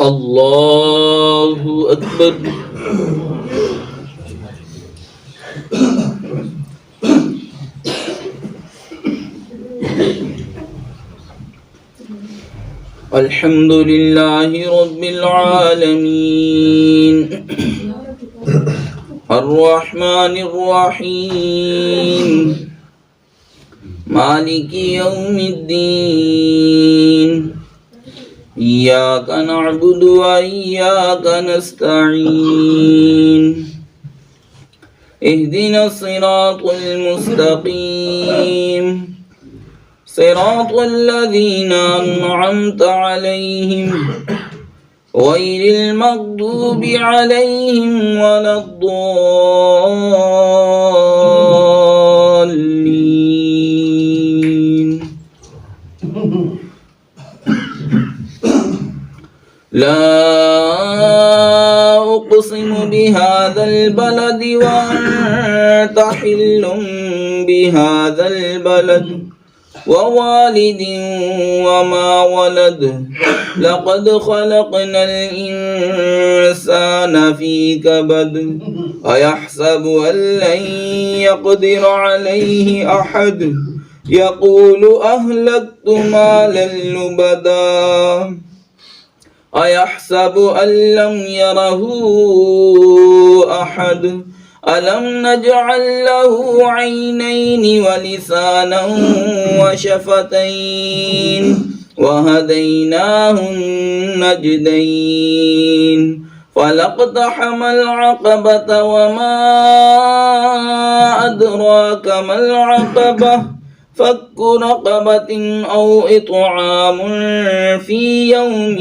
الله أكبر. الحمد لله رب العالمين الرحمن الرحيم مالك يوم الدين إياك نعبد وإياك نستعين اهدنا الصراط المستقيم صراط الذين أنعمت عليهم غير المغضوب عليهم ولا الضالين. لا أقسم بهذا البلد وأنت حل بهذا البلد ووالد وما ولد لقد خلقنا الإنسان في كبد أيحسب أن لن يقدر عليه أحد يقول أهلكت مالا لبدا أيحسب أن لم يره أحد ألم نجعل له عينين ولسانا وشفتين وهديناه النجدين فلاقتحم العقبة وما أدراك ما العقبة فك رقبة أو إطعام في يوم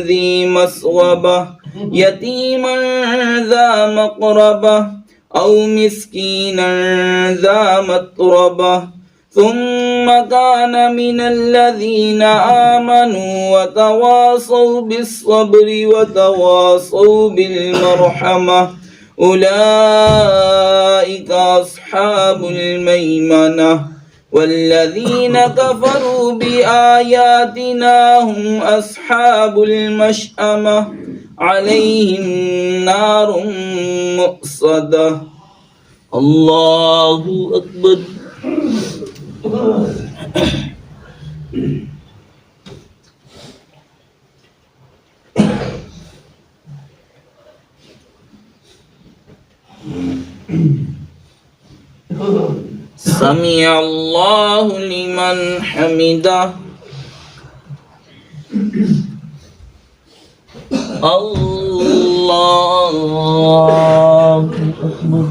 ذي مسغبة يتيما ذا مقربة أو مسكينا ذا متربة ثم كان من الذين آمنوا وتواصوا بالصبر وتواصوا بالمرحمة أولئك أصحاب الميمنة والذين كفروا بآياتنا هم أصحاب المشأمة عليهم نار مؤصدة. الله أكبر. سمع الله لمن حمده. الله أكبر.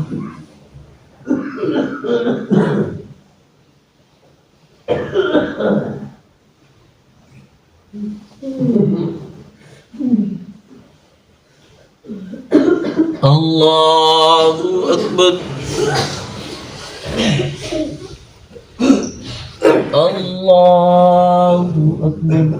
الله أكبر. الله أكبر.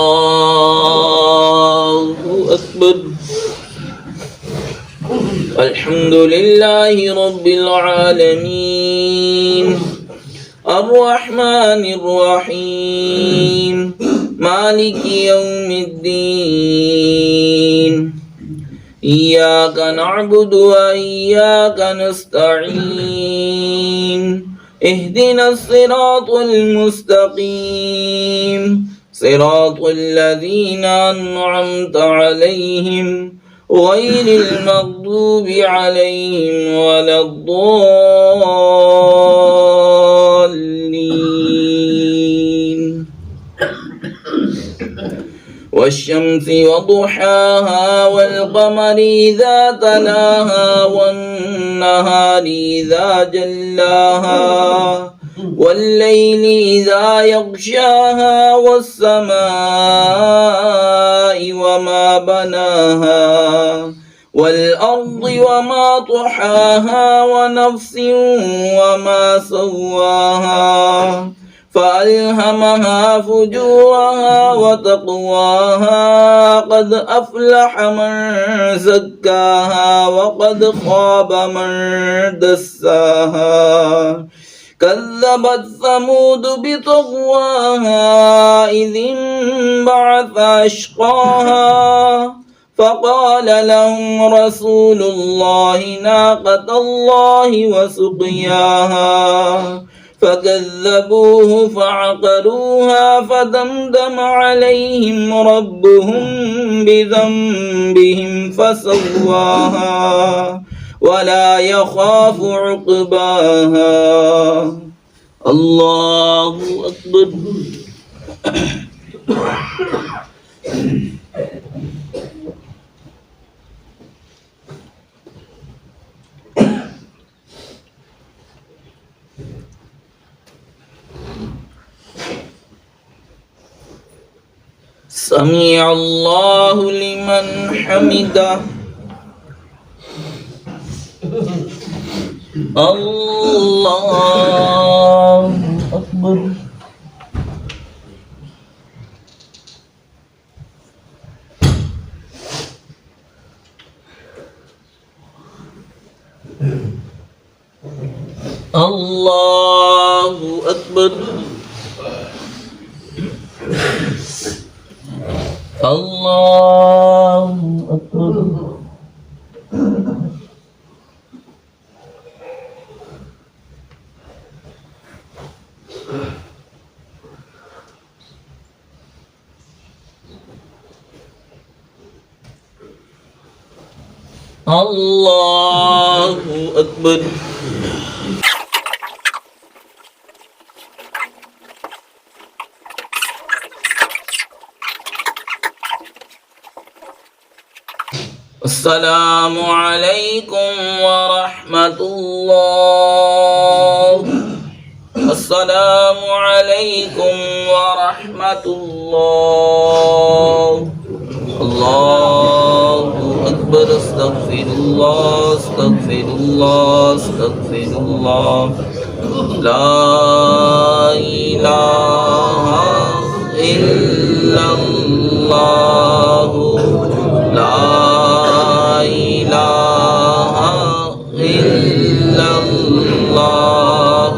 الله أكبر. الحمد لله رب العالمين الرحمن الرحيم مالك يوم الدين إياك نعبد وإياك نستعين اهدنا الصراط المستقيم صراط الذين أنعمت عليهم غير المغضوب عليهم ولا الضالين. والشمس وضحاها والقمر إذا تلاها والنهار إذا جلاها والليل إذا يغشاها والسماء وما بناها والأرض وما طحاها ونفس وما سواها فألهمها فجورها وتقواها قد أفلح من زكاها وقد خاب من دساها كذبت ثمود بطغواها إذ انبعث أشقاها فقال لهم رسول الله ناقة الله وسقياها فكذبوه فعقروها فدمدم عليهم ربهم بذنبهم فسواها ولا يخاف عقباها. الله أكبر. سمع الله لمن حمده. الله أكبر. الله أكبر. الله أكبر. الله أكبر. السلام عليكم ورحمة الله. السلام عليكم ورحمة الله. الله أكبر. استغفر الله استغفر الله استغفر الله. لا إله إلا الله. لا إله إلا الله.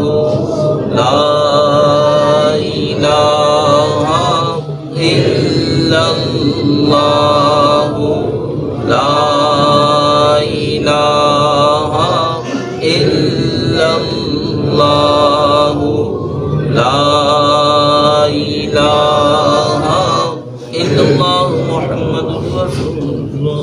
لا إله إلا الله. لا إله إلا الله. لا إله إلا الله محمد رسول الله.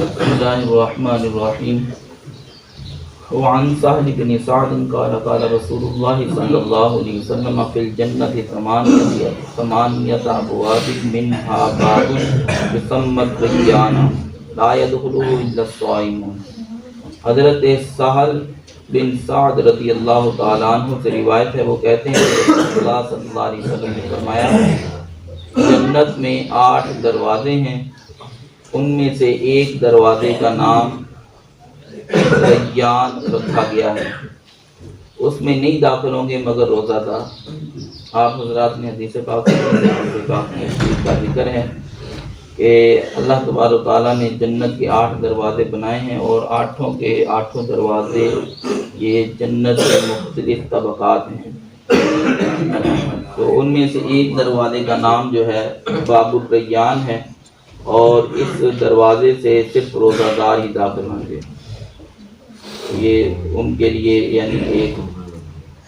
بسم الله الرحمن الرحيم. وعن سهل بن سعد قال قال رسول الله صلى الله عليه وسلم في الجنة ثمانية أبواب منها باب يسمى الريان لا يدخله إلا الصائمون. حضرت سہل بن سعد رضی اللہ تعالیٰ عنہ سے روایت ہے، وہ کہتے ہیں کہ رسول اللہ صلی اللہ علیہ وسلم نے فرمایا جنت میں 8 دروازے ہیں، ان میں سے ایک دروازے کا نام ریان رکھا گیا ہے، اس میں نہیں داخل ہوں گے مگر روزہ دار. آپ حضرات نے حدیث پاک میں کا ذکر ہے کہ اللہ تبارک و تعالیٰ نے جنت کے 8 دروازے بنائے ہیں، اور 8 کے 8 دروازے یہ جنت کے مختلف طبقات ہیں. تو ان میں سے ایک دروازے کا نام جو ہے باب الریان ہے، اور اس دروازے سے صرف روزہ دار ہی داخل ہوں گے. یہ ان کے لیے یعنی ایک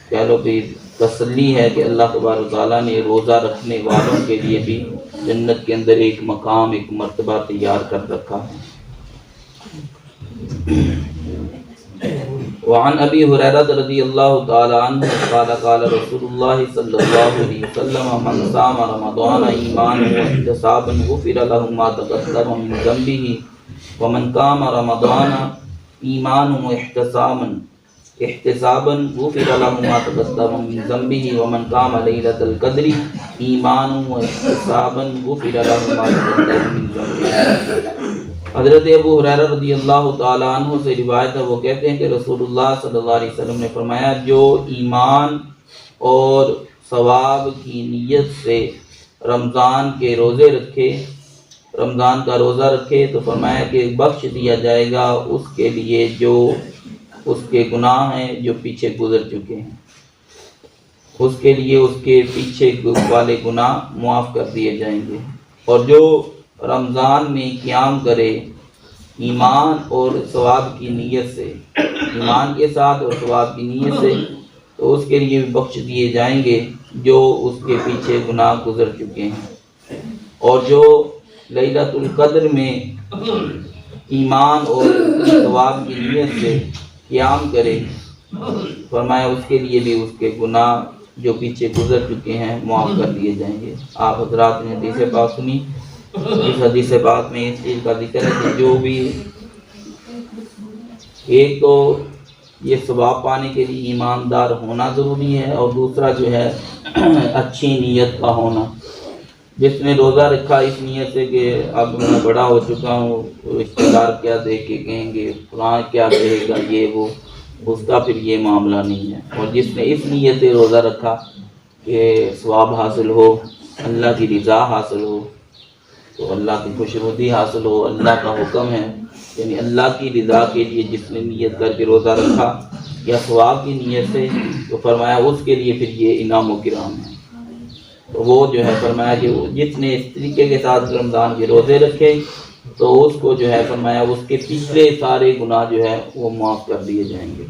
کہہ لو کہ تسلی ہے کہ اللہ تبارک تعالیٰ نے روزہ رکھنے والوں کے لیے بھی جنت کے اندر ایک مقام، ایک مرتبہ تیار کر رکھا ہے. وعن ابی ہریرہ رضی اللہ تعالی عنہ قال قال رسول اللہ صلی اللہ علیہ وسلم من صام رمضان ایمانا واحتسابا غفر له ما تقدم من ذنبه ومن قام رمضان ایمانا واحتسابا احتسابا غفر له ما تقدم من ذنبه ومن قام ليلة القدر ایمانا واحتسابا غفر له ما تقدم من ذنبه۔ حضرت ابو ہریرہ رضی اللہ تعالیٰ عنہ سے روایت ہے، وہ کہتے ہیں کہ رسول اللہ صلی اللہ علیہ وسلم نے فرمایا جو ایمان اور ثواب کی نیت سے رمضان کے روزے رکھے، رمضان کا روزہ رکھے، تو فرمایا کہ بخش دیا جائے گا اس کے لیے جو اس کے گناہ ہیں جو پیچھے گزر چکے ہیں، اس کے لیے اس کے پیچھے والے گناہ معاف کر دیے جائیں گے۔ اور جو رمضان میں قیام کرے ایمان اور ثواب کی نیت سے، ایمان کے ساتھ اور ثواب کی نیت سے، تو اس کے لیے بھی بخش دیے جائیں گے جو اس کے پیچھے گناہ گزر چکے ہیں۔ اور جو لیلۃ القدر میں ایمان اور ثواب کی نیت سے قیام کرے، فرمایا اس کے لیے بھی اس کے گناہ جو پیچھے گزر چکے ہیں معاف کر دیے جائیں گے۔ آپ حضرات نے حدیث پاک سنی، اس حدیث پاک میں اس چیز کا ذکر ہے کہ جو بھی ایک تو یہ ثواب پانے کے لیے ایماندار ہونا ضروری ہے، اور دوسرا جو ہے اچھی نیت کا ہونا۔ جس نے روزہ رکھا اس نیت سے کہ اب میں بڑا ہو چکا ہوں، رشتہ دار کیا دیکھ کے کہیں گے، فلاں کیا کہے گا، یہ وہ، اس کا پھر یہ معاملہ نہیں ہے۔ اور جس نے اس نیت سے روزہ رکھا کہ ثواب حاصل ہو، اللہ کی رضا حاصل ہو، تو اللہ کی خوشنودی حاصل ہو، اللہ کا حکم ہے، یعنی اللہ کی رضا کے لیے جس نے نیت کر کے روزہ رکھا یا ثواب کی نیت سے، تو فرمایا اس کے لیے پھر یہ انعام و کرام ہے۔ تو وہ جو ہے فرمایا کہ جس نے اس طریقے کے ساتھ رمضان کے روزے رکھے تو اس کو جو ہے فرمایا اس کے پچھلے سارے گناہ جو ہے وہ معاف کر دیے جائیں گے۔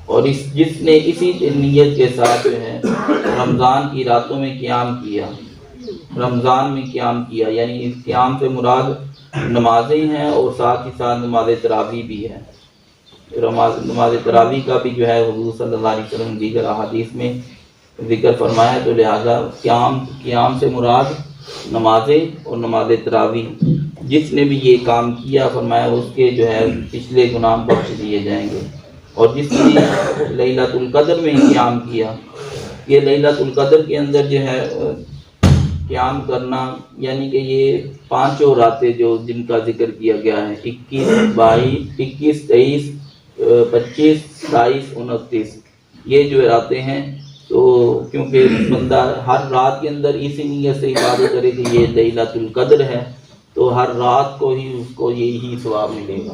اور جس نے اسی نیت کے ساتھ جو ہے رمضان کی راتوں میں قیام کیا، رمضان میں قیام کیا، یعنی اس قیام سے مراد نمازیں ہیں اور ساتھ ہی ساتھ نماز تراویح بھی ہے۔ نماز تراویح کا بھی جو ہے حضور صلی اللہ علیہ وسلم دیگر احادیث میں ذکر فرمایا، تو لہذا قیام سے مراد نمازیں اور نماز تراویح، جس نے بھی یہ کام کیا فرمایا اس کے جو ہے پچھلے گناہ بخش دیے جائیں گے۔ اور جس نے لیلۃ القدر میں قیام کیا، یہ لیلۃ القدر کے اندر جو ہے قیام کرنا، یعنی کہ یہ پانچوں راتیں جو جن کا ذکر کیا گیا ہے، 21، 22، 21، 23، 25، 27، 29، یہ جو راتیں ہیں، تو کیونکہ بندہ ہر رات کے اندر اسی نیت سے عبادت کرے کہ یہ لیلۃ القدر ہے، تو ہر رات کو ہی اس کو یہی ثواب ملے گا۔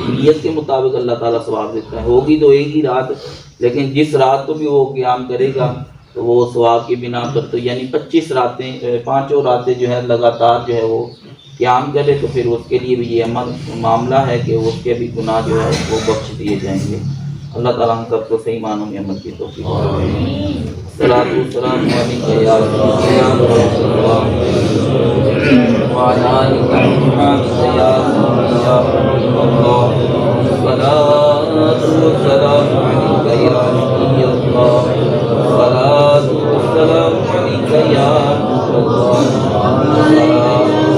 نیت کے مطابق اللہ تعالیٰ ثواب دیتا ہے، ہوگی تو ایک ہی رات، لیکن جس رات کو بھی وہ قیام کرے گا تو وہ ثواب کی بنا پر، تو یعنی 25 راتیں، پانچوں راتیں جو ہے لگاتار جو ہے وہ قیام کرے، تو پھر اس کے لیے بھی یہ معاملہ ہے کہ اس کے بھی گناہ جو ہے وہ بخش دیے جائیں گے۔ اللہ تعالیٰ ہم سب کو صحیح معنوں میں عمل کی توفیق دے۔ الصلاۃ والسلام علیک یا رسول اللہ وعلی آلک وصحبہ یا حبیب اللہ۔ الصلاۃ والسلام علیک یا نبی اللہ، الصلاۃ والسلام علیک یا نور اللہ،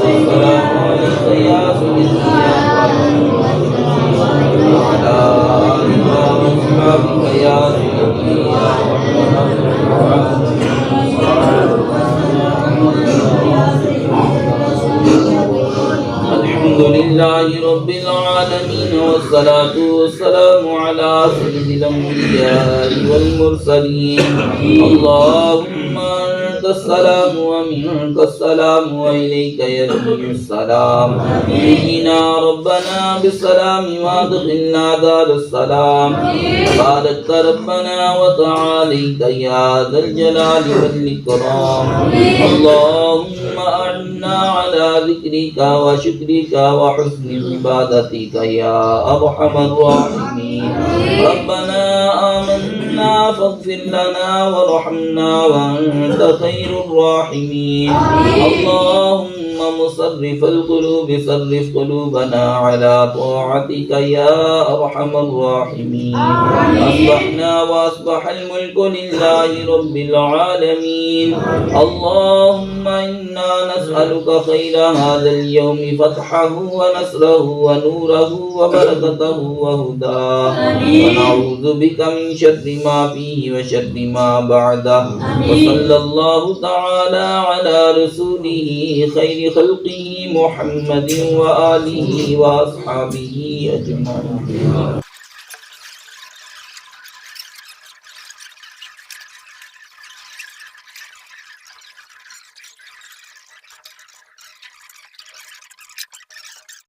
الصلاۃ والسلام علیک یا سیدی یا الحمد لله رب العالمين، والصلاة والسلام على سيد الأنبياء والمرسلين۔ اللهم أنت السلام ومنك السلام وإليك يرجع السلام، حينا ربنا بالسلام وادخلنا دار السلام، بارك ربنا وتعاليك يا ذا الجلال والإكرام۔ اللهم أعنا على ذكرك وشكرك وحسن عبادتك يا أرحم الراحمين۔ ربنا آمنا فاغفر لنا وارحمنا وأنت خير الراحمين۔ اللهم مصرف القلوب صرف قلوبنا على طاعتك يا أرحم الراحمين. أصبحنا وأصبح الملك لله رب العالمين. اللهم إنا نسألك خير هذا اليوم فتحه ونصره ونوره وبركته وهداه، ونعوذ بك من شر ما فيه وشر ما بعده. وصلى الله تعالى على رسوله خير خلقه محمد وآله وأصحابه أجمعين.